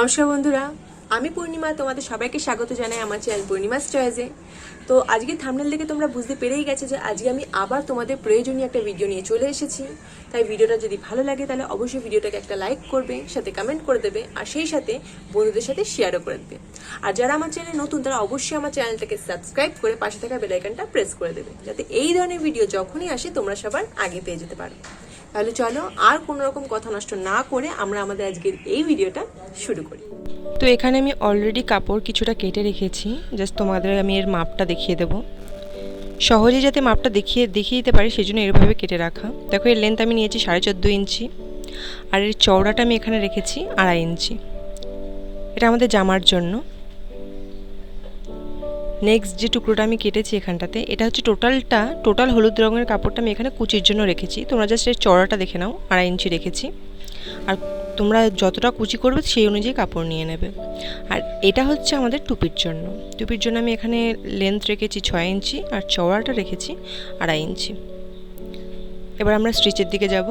নমস্কার বন্ধুরা, আমি পূর্ণিমা। তোমাদের সবাইকে স্বাগত জানাই আমার চ্যানেল পূর্ণিমাস চয়েসে। তো আজকে থাম্বনেল দেখে তোমরা বুঝতে পেরেই গেছে যে আজকে আমি আবার তোমাদের প্রয়োজনীয় একটা ভিডিও নিয়ে চলে এসেছি। তাই ভিডিওটা যদি ভালো লাগে তাহলে অবশ্যই ভিডিওটাকে একটা লাইক করবে, সাথে কমেন্ট করে দেবে, আর সেই সাথে বন্ধুদের সাথে শেয়ারও করে দেবে। আর যারা আমার চ্যানেলে নতুন তারা অবশ্যই আমার চ্যানেলটাকে সাবস্ক্রাইব করে পাশে থাকা বেল আইকনটা প্রেস করে দেবে, যাতে এই ধরনের ভিডিও যখনই আসে তোমরা সবার আগে পেয়ে যেতে পারো। তাহলে চলো আর কোনো রকম কথা নষ্ট না করে আমরা আমাদের আজকের এই ভিডিওটা শুরু করি। তো এখানে আমি অলরেডি কাপড় কিছুটা কেটে রেখেছি, জাস্ট তোমাদের আমি এর মাপটা দেখিয়ে দেবো, সহজে যাতে মাপটা দেখিয়ে দিতে পারি সেই জন্য এরভাবে কেটে রাখা। দেখো এর লেন্থ আমি নিয়েছি 14.5 ইঞ্চি, আর এর চওড়াটা আমি এখানে রেখেছি 2.5 ইঞ্চি। এটা আমাদের জামার জন্য। নেক্সট যে টুকরোটা আমি কেটেছি এখানটাতে, এটা হচ্ছে টোটাল হলুদ রঙের কাপড়টা আমি এখানে কুচির জন্য রেখেছি। তোমরা জাস্ট এর চওড়াটা দেখে নাও, 2.5 ইঞ্চি রেখেছি। আর তোমরা যতটা কুচি করবে সেই অনুযায়ী কাপড় নিয়ে নেবে। আর এটা হচ্ছে আমাদের টুপির জন্য আমি এখানে লেন্থ রেখেছি 6 ইঞ্চি, আর চওড়াটা রেখেছি 2.5 ইঞ্চি। এবার আমরা স্টিচের দিকে যাব।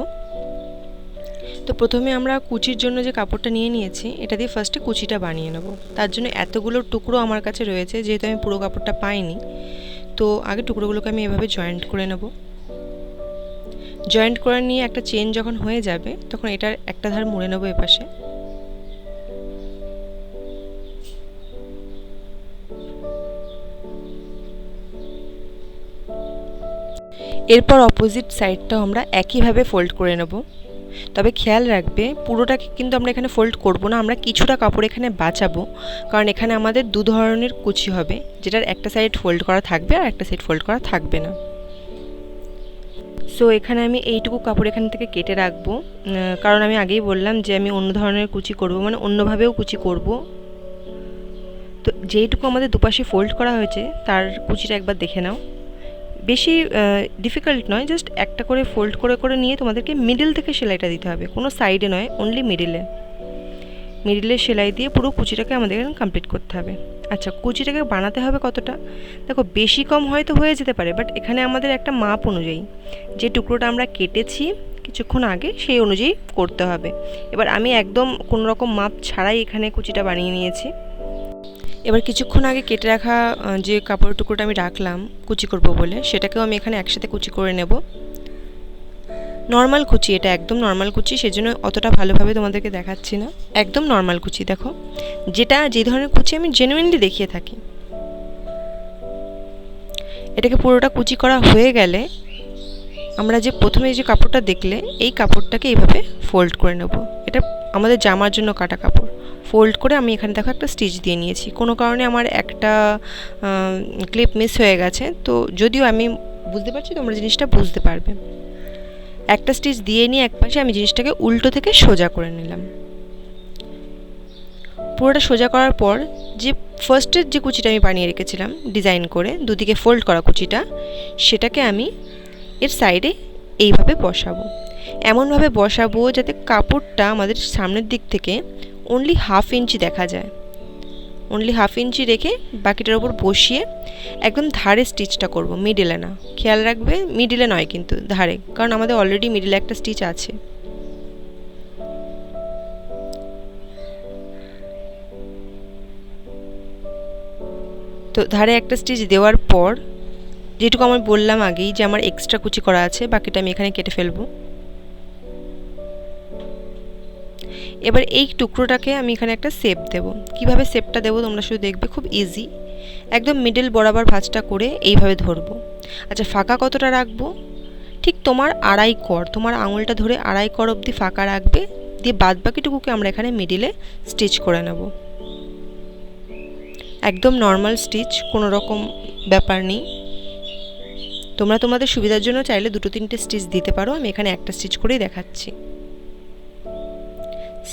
তো প্রথমে আমরা কুচির জন্য যে কাপড়টা নিয়ে নিয়েছি, এটা দিয়ে ফার্স্টে কুচিটা বানিয়ে নেব। তার জন্য এতগুলো টুকরো আমার কাছে রয়েছে, যেহেতু আমি পুরো কাপড়টা পাইনি, তো আগে টুকরোগুলোকে আমি এভাবে জয়েন্ট করে নেব। জয়েন্ট করে নিয়ে একটা চেন যখন হয়ে যাবে তখন এটার একটা ধার মুড়ে নেব এপাশে। এরপর অপোজিট সাইডটাও আমরা একইভাবে ফোল্ড করে নেব। তবে খেয়াল রাখবে পুরোটাকে কিন্তু আমরা এখানে ফোল্ড করব না, আমরা কিছুটা কাপড় এখানে বাঁচাবো, কারণ এখানে আমাদের দু ধরনের কুচি হবে, যেটার একটা সাইড ফোল্ড করা থাকবে আর একটা সাইড ফোল্ড করা থাকবে না। সো এখানে আমি এইটুকু কাপড় এখান থেকে কেটে রাখবো, কারণ আমি আগেই বললাম যে আমি অন্য ধরনের কুচি করব, মানে অন্যভাবেও কুচি করব। তো যেইটুকু আমাদের দুপাশে ফোল্ড করা হয়েছে তার কুচিটা একবার দেখে নাও। বেশি ডিফিকাল্ট নয়, জাস্ট একটা করে ফোল্ড করে নিয়ে তোমাদেরকে মিডিল থেকে সেলাইটা দিতে হবে, কোনো সাইডে নয়, অনলি মিডিলে সেলাই দিয়ে পুরো কুচিটাকে আমাদের কমপ্লিট করতে হবে। আচ্ছা, কুচিটাকে বানাতে হবে কতটা? দেখো বেশি কম হয়তো হয়ে যেতে পারে, বাট এখানে আমাদের একটা মাপ অনুযায়ী, যে টুকরোটা আমরা কেটেছি কিছুক্ষণ আগে সেই অনুযায়ী করতে হবে। এবার আমি একদম কোনো রকম মাপ ছাড়াই এখানে কুচিটা বানিয়ে নিয়েছি। এবার কিছুক্ষণ আগে কেটে রাখা যে কাপড় টুকরোটা আমি রাখলাম কুচি করব বলে, সেটাকেও আমি এখানে একসাথে কুচি করে নেব। নর্মাল কুচি, এটা একদম নর্মাল কুচি, সেজন্য অতটা ভালোভাবে তোমাদেরকে দেখাচ্ছি না। একদম নর্মাল কুচি, দেখো যে ধরনের কুচি আমি জেনুইনলি দেখিয়ে থাকি। এটাকে পুরোটা কুচি করা হয়ে গেলে আমরা যে প্রথমে যে কাপড়টা দেখলে, এই কাপড়টাকে এইভাবে ফোল্ড করে নেব। এটা আমাদের জামার জন্য কাটা কাপড়। ফোল্ড করে আমি এখানে দেখো একটা স্টিচ দিয়ে নিয়েছি। কোনো কারণে আমার একটা ক্লিপ মিস হয়ে গেছে, তো যদিও আমি বুঝতে পারছি তোমরা জিনিসটা বুঝতে পারবে। একটা স্টিচ দিয়ে নিয়ে একপাশে আমি জিনিসটাকে উল্টো থেকে সোজা করে নিলাম। পুরোটা সোজা করার পর যে ফার্স্টের যে কুচিটা আমি বানিয়ে রেখেছিলাম ডিজাইন করে দুদিকে ফোল্ড করা কুচিটা, সেটাকে আমি এর সাইডে এইভাবে বসাবো। এমনভাবে বসাবো যাতে কাপড়টা আমাদের সামনের দিক থেকে অনলি 1/2 ইঞ্চি দেখা যায়। অনলি 1/2 ইঞ্চি রেখে বাকিটার উপর বসিয়ে একদম ধারে স্টিচটা করব, মিডিলে না। খেয়াল রাখবে মিডিলে নয় কিন্তু ধারে, কারণ আমাদের অলরেডি মিডিলে একটা স্টিচ আছে। তো ধারে একটা স্টিচ দেওয়ার পর, যেটুকু আমি বললাম আগেই যে আমার এক্সট্রা কুচি করা আছে, বাকিটা আমি এখানে কেটে ফেলবো। এবার এই টুকরোটাকে আমি এখানে একটা শেপ দেব। কিভাবে শেপটা দেবো তোমরা শুধু দেখবে, খুব ইজি। একদম মিডল বরাবর ভাঁজটা করে এইভাবে ধরবো। আচ্ছা, ফাঁকা কতটা রাখবো? ঠিক তোমার 2.5 কর, তোমার আঙুলটা ধরে 2.5 কর অবধি ফাঁকা রাখবে, দিয়ে বাদ বাকিটুকুকে আমরা এখানে মিডিলে স্টিচ করে নেব। একদম নর্মাল স্টিচ, কোনো রকম ব্যাপার নেই। তোমরা তোমাদের সুবিধার জন্য চাইলে 2-3টে স্টিচ দিতে পারো, আমি এখানে একটা স্টিচ করেই দেখাচ্ছি।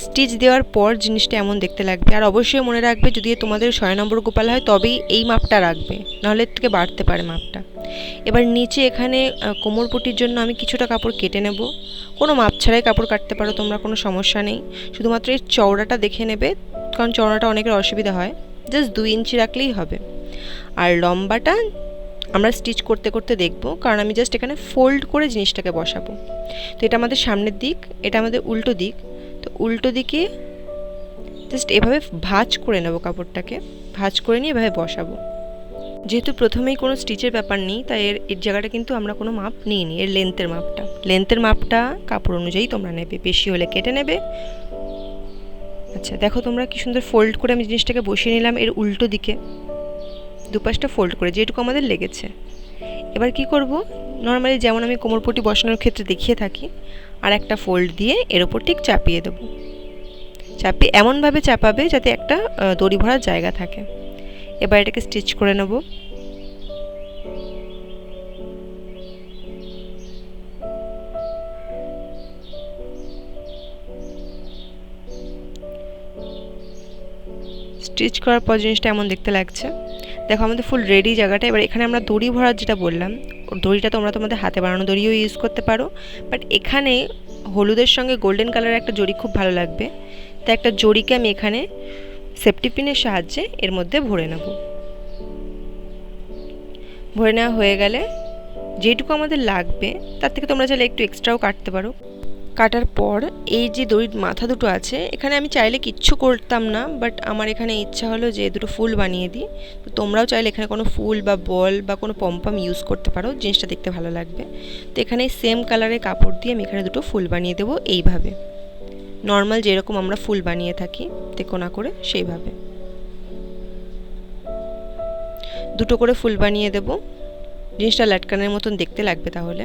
স্টিচ দেওয়ার পর জিনিসটা এমন দেখতে লাগবে। আর অবশ্যই মনে রাখবে, যদি তোমাদের 6 নম্বর গোপাল হয় তবেই এই মাপটা রাখবে, নাহলে এর থেকে বাড়তে পারে মাপটা। এবার নিচে এখানে কোমরপট্টির জন্য আমি কিছুটা কাপড় কেটে নেব। কোনো মাপ ছাড়াই কাপড় কাটতে পারো তোমরা, কোনো সমস্যা নেই। শুধুমাত্র এর চওড়াটা দেখে নেবে, কারণ চওড়াটা অনেকের অসুবিধা হয়। জাস্ট 2 ইঞ্চি রাখলেই হবে। আর লম্বাটা আমরা স্টিচ করতে করতে দেখব, কারণ আমি জাস্ট এখানে ফোল্ড করে জিনিসটাকে বসাবো। তো এটা আমাদের সামনের দিক, এটা আমাদের উল্টো দিক। তো উল্টো দিকে জাস্ট এভাবে ভাঁজ করে নেব কাপড়টাকে, ভাঁজ করে নিয়ে এভাবে বসাবো। যেহেতু প্রথমেই কোনো স্টিচের ব্যাপার নেই, তাই এর জায়গাটা কিন্তু আমরা কোনো মাপ নিইনি। এর লেন্থের মাপটা কাপড় অনুযায়ী তোমরা নেবে, বেশি হলে কেটে নেবে। আচ্ছা দেখো তোমরা কি সুন্দর ফোল্ড করে আমি জিনিসটাকে বসিয়ে নিলাম এর উল্টো দিকে, দুপাশটা ফোল্ড করে যেটুকু আমাদের লেগেছে। এবার কি করব, নর্মালি যেমন আমি কোমরপট্টি বসানোর ক্ষেত্রে দেখিয়ে থাকি, আর একটা ফোল্ড দিয়ে এর ওপর ঠিক চাপিয়ে দেবো। চাপিয়ে এমনভাবে চাপাবে যাতে একটা দড়ি ভরার জায়গা থাকে। এবার এটাকে স্টিচ করে নেব। স্টিচ করার পর জিনিসটা এমন দেখতে লাগছে। দেখো আমাদের ফুল রেডি জায়গাটা। এবার এখানে আমরা দড়ি ভরার যেটা বললাম, দড়িটা তোমরা তোমাদের হাতে বানানো দড়িও ইউজ করতে পারো, বাট এখানে হলুদের সঙ্গে গোল্ডেন কালারের একটা জড়ি খুব ভালো লাগবে, তাই একটা জড়িকে আমি এখানে সেফটি পিনের সাহায্যে এর মধ্যে ভরে নেব। ভরে নেওয়া হয়ে গেলে যেটুকু আমাদের লাগবে তার থেকে তোমরা চাইলে একটু এক্সট্রাও কাটতে পারো। কাটার পর এই যে দড়ির মাথা দুটো আছে, এখানে আমি চাইলে কিচ্ছু করতাম না, বাট আমার এখানে ইচ্ছা হলো যে দুটো ফুল বানিয়ে দিই। তো তোমরাও চাইলে এখানে কোনো ফুল বা বল বা কোনো পম্পম ইউজ করতে পারো, জিনিসটা দেখতে ভালো লাগবে। তো এখানে সেম কালারের কাপড় দিয়ে আমি এখানে দুটো ফুল বানিয়ে দেবো এইভাবে, নর্মাল যেরকম আমরা ফুল বানিয়ে থাকি তেকোনা করে সেইভাবে দুটো করে ফুল বানিয়ে দেব। জিনিসটা লাটকানের মতন দেখতে লাগবে। তাহলে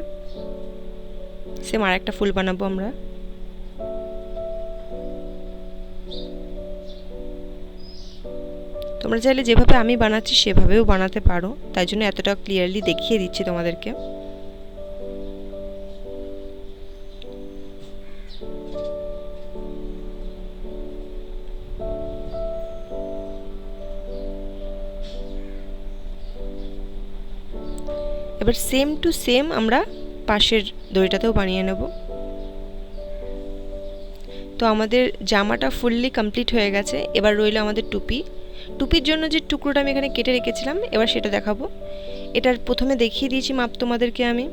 সেম আর একটা ফুল বানাবো আমরা। তোমরা চাইলে যেভাবে আমি বানাচ্ছি সেভাবেও বানাতে পারো, তাই জন্য এতটা ক্লিয়ারলি দেখিয়ে দিচ্ছি তোমাদেরকে। এবার সেম টু সেম আমরা পাশের দড়িটাতেও বানিয়ে নেব। তো আমাদের জামাটা ফুললি কমপ্লিট হয়ে গেছে। এবার রইল আমাদের টুপির জন্য যে টুকরোটা আমি এখানে কেটে রেখেছিলাম, এবার সেটা দেখাবো। এটার প্রথমে দেখিয়ে দিয়েছি মাপ তোমাদেরকে আমি,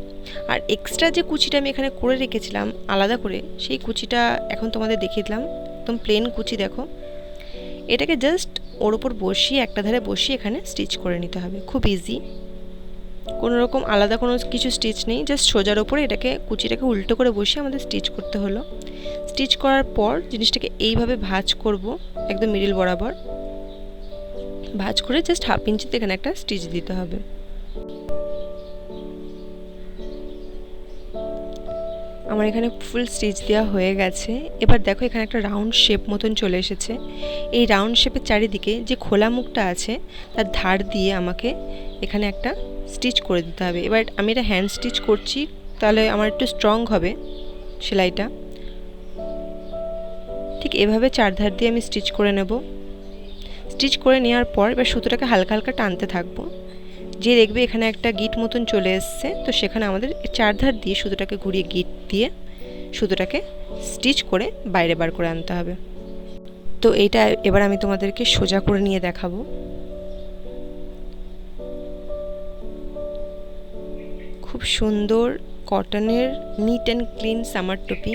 আর এক্সট্রা যে কুচিটা আমি এখানে করে রেখেছিলাম আলাদা করে, সেই কুচিটা এখন তোমাদের দেখিয়ে দিলাম। একদম প্লেন কুচি দেখো। এটাকে জাস্ট ওর ওপর বসিয়ে একটা ধারে বসিয়ে এখানে স্টিচ করে নিতে হবে, খুব ইজি। কোনো রকম আলাদা কোনো কিছু স্টিচ নেই, জাস্ট সোজার ওপরে এটাকে কুচিটাকে উল্টো করে বসিয়ে আমাদের স্টিচ করতে হলো। স্টিচ করার পর জিনিসটাকে এইভাবে ভাঁজ করব, একদম মিডল বরাবর ভাঁজ করে জাস্ট হাফ ইঞ্চিতে এখানে একটা স্টিচ দিতে হবে। আমার এখানে ফুল স্টিচ দেওয়া হয়ে গেছে। এবার দেখো এখানে একটা রাউন্ড শেপ মতন চলে এসেছে। এই রাউন্ড শেপের চারিদিকে যে খোলা মুখটা আছে তার ধার দিয়ে আমাকে এখানে একটা স্টিচ করে দিতে হবে। এবার আমি এটা হ্যান্ড স্টিচ করছি, তাহলে আমার একটু স্ট্রং হবে সেলাইটা। ঠিক এভাবে চারধার দিয়ে আমি স্টিচ করে নেব। স্টিচ করে নেওয়ার পর এবার সুতোটাকে হালকা হালকা টানতে থাকবো। যে দেখবে এখানে একটা গিট মতন চলে এসছে, তো সেখানে আমাদের চারধার দিয়ে সুতোটাকে ঘুরিয়ে গিট দিয়ে সুতোটাকে স্টিচ করে বাইরে বার করে আনতে হবে। তো এইটা এবার আমি তোমাদেরকে সোজা করে নিয়ে দেখাবো। খুব সুন্দর কটনের নিট অ্যান্ড ক্লিন সামার টুপি।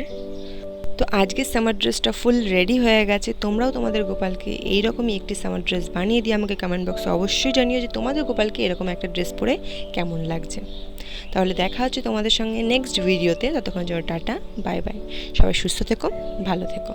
তো আজকের সামার ড্রেসটা ফুল রেডি হয়ে গেছে। তোমরাও তোমাদের গোপালকে এইরকমই একটি সামার ড্রেস বানিয়ে দিয়ে আমাকে কমেন্ট বক্সে অবশ্যই জানিও যে তোমাদের গোপালকে এরকম একটা ড্রেস পরে কেমন লাগছে। তাহলে দেখা হচ্ছে তোমাদের সঙ্গে নেক্সট ভিডিওতে। ততক্ষণ জন্য টাটা, বাই বাই। সবাই সুস্থ থেকো, ভালো থেকো।